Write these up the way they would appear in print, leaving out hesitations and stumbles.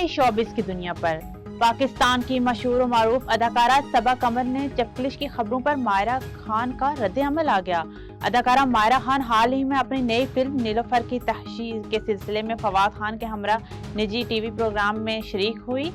हैं शोबिस की दुनिया पर। पाकिस्तान की मशहूर और मारूफ अदाकारा सबा कमर ने चपकलिश की खबरों पर मायरा खान का रद्द-ए-अमल आ गया। अदाकारा मायरा खान हाल ही में अपनी नई फिल्म नीलोफर की तहशीर के सिलसिले में फवाद खान के हमरा निजी टीवी प्रोग्राम में शरीक हुई।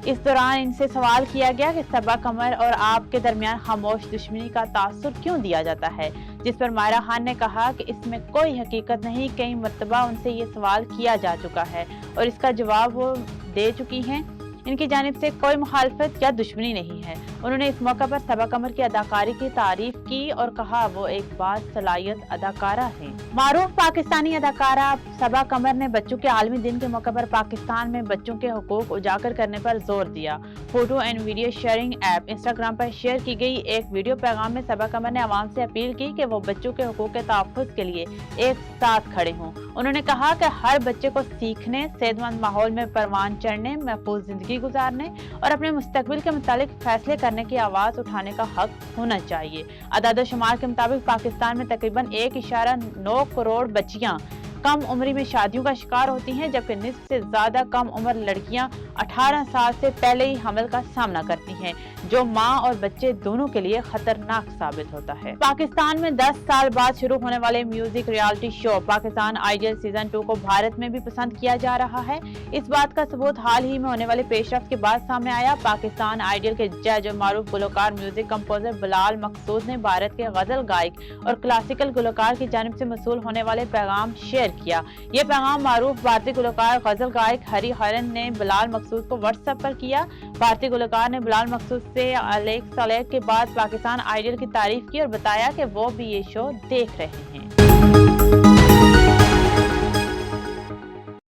इस दौरान इनसे सवाल किया गया कि सबा कमर और आपके दरमियान खामोश दुश्मनी का तासुर क्यों दिया जाता है, जिस पर मायरा खान ने कहा कि इसमें कोई हकीकत नहीं, कई मर्तबा उनसे ये सवाल किया जा चुका है और इसका जवाब वो दे चुकी हैं। इनकी जानिब से कोई मुखालफत या दुश्मनी नहीं है। उन्होंने इस मौका पर सबा कमर की अदाकारी की तारीफ की और कहा वो एक बासलाहियत अदाकारा है। मारूफ पाकिस्तानी अदाकारा सबा कमर ने बच्चों के आलमी दिन के मौके पर पाकिस्तान में बच्चों के हुकूक उजागर करने पर जोर दिया। Photo and video sharing app Instagram पर शेयर की गई एक वीडियो पैगाम में सबा कमर ने आवाम से अपील की कि वो बच्चों के हुकूक के तहफ़्फ़ुज़ के लिए एक साथ खड़े हों। उन्होंने कहा कि हर बच्चे को सीखने, सेहतमंद माहौल में परवान चढ़ने, महफूज जिंदगी गुजारने और अपने मुस्तकबिल के मुतालिक फैसले करने की आवाज़ उठाने का हक होना चाहिए। अदाद-ओ-शुमार के मुताबिक पाकिस्तान में तकरीबन 1.9 करोड़ बच्चियां कम उम्री में शादियों का शिकार होती हैं, जबकि निस्फ से ज्यादा कम उम्र लड़कियां 18 साल से पहले ही हमल का सामना करती हैं, जो माँ और बच्चे दोनों के लिए खतरनाक साबित होता है। पाकिस्तान में 10 साल बाद शुरू होने वाले music reality show Pakistan ideal season 2 को भारत में भी पसंद किया जा रहा है। इस बात का सबूत हाल ही में होने वाले पेशरफ्त के बाद सामने आया। पाकिस्तान आइडियल के जज और मारूफ गुलकार म्यूजिक कंपोजर बिलाल मकसूद ने भारत के गजल गायक और क्लासिकल गुलकार की जानिब से मसूल होने वाले पैगाम शेयर किया। ये पैगाम मारूफ भारतीय गुलकार गजल गायक हरी हरन ने बिलाल मकसूद को व्हाट्सएप पर किया। भारतीय गुलकार ने बिलाल मकसूद से अलेक सलेक के बाद पाकिस्तान आइडियल की तारीफ की और बताया कि वो भी ये शो देख रहे हैं।